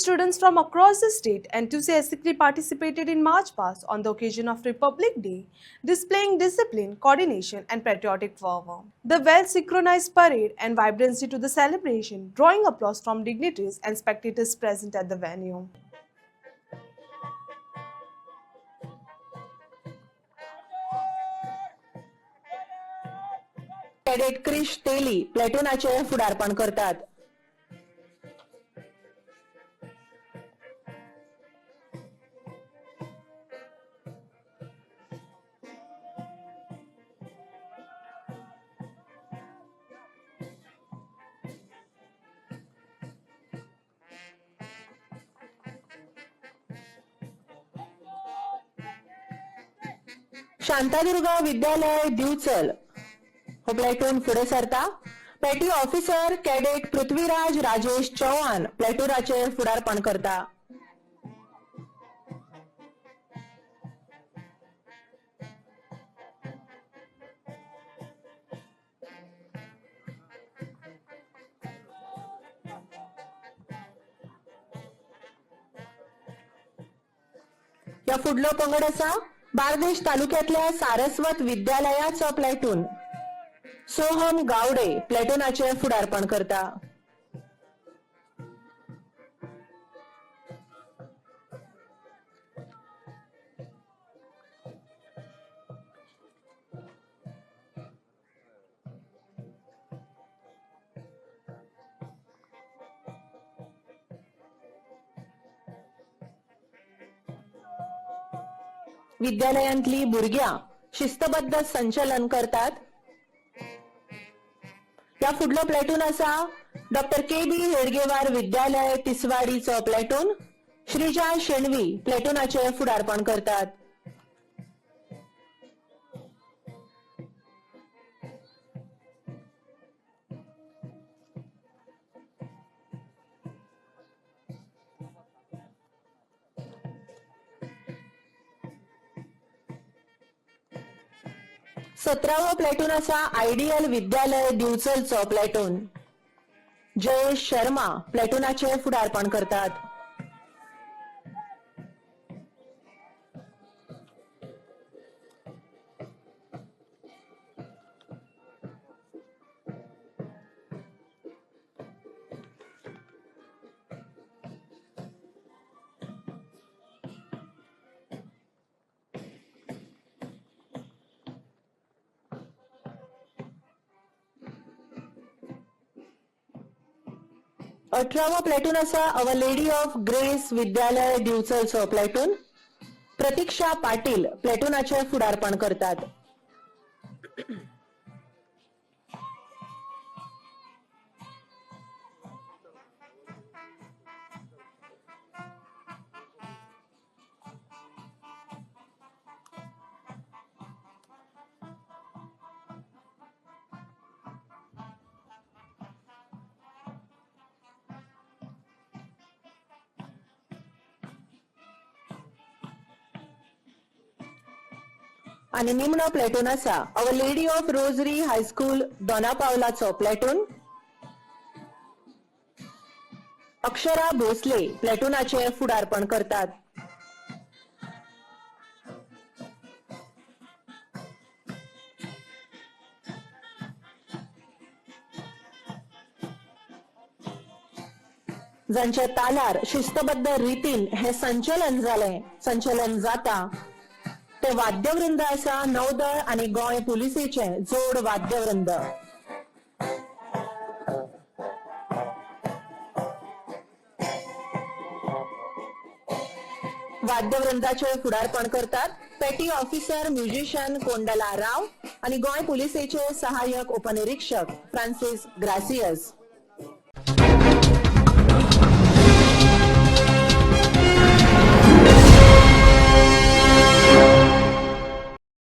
students from across the state enthusiastically participated in March Past on the occasion of Republic Day, displaying discipline, coordination, and patriotic fervor. The well-synchronized parade and vibrancy to the celebration, drawing applause from dignitaries and spectators present at the venue. Cadet Krish Teli प्लेटूनाचे फुडारपण करतात. शांतादुर्गा विद्यालय दिवचल हो platoon फुडे सरता. पेटी officer cadet Prithviraj Rajesh Chavan प्लेटूनाचे फुडारपण करता. या फुडलो पंगड आसा बार्देश तालुक्यातल्या सारस्वत विद्यालयाचो प्लेटून. सोहम गावडे प्लेटूनाचे फुडारपण करता. विद्यालयांतली भुरग्यां शिस्तबद्ध संचलन करतात. या फुडलो प्लेटून आसा डॉक्टर के.बी. हेडगेवार विद्यालय तिसवाडीचो प्लेटून. श्रीजा शेणवी प्लेटूनाचे फुडारपण करतात. सतरावो प्लेटून आसा आयडियल विद्यालय दिवचलचो प्लेटून. जयेश शर्मा प्लेटूनाचे फुडारपण करतात. अठरावो प्लेटून आसा our lady of grace Vidyalaya दिवचलचो प्लेटून. प्रतीक्षा पाटील प्लेटूनाचे फुडारपण करतात. आणि निमणो प्लेटून आसा our lady of rosary high school दोनापावलाचो प्लेटून. अक्षरा भोसले प्लेटूनाचे फुडारपण करतात. जांचे तालार शिस्तबद्ध रितीन हे संचलन जाता ते वाद्यवृंद आसा नौदळ आणि गोंय पुलिसेचे जोड वाद्यवृंद. वाद्यवृंदाचे फुडारपण करतात पेटी ऑफिसर म्युझिशियन कोंडला राव आणि गोंय पुलिसेचे सहाय्यक उपनिरीक्षक फ्रांसिस ग्रासियस.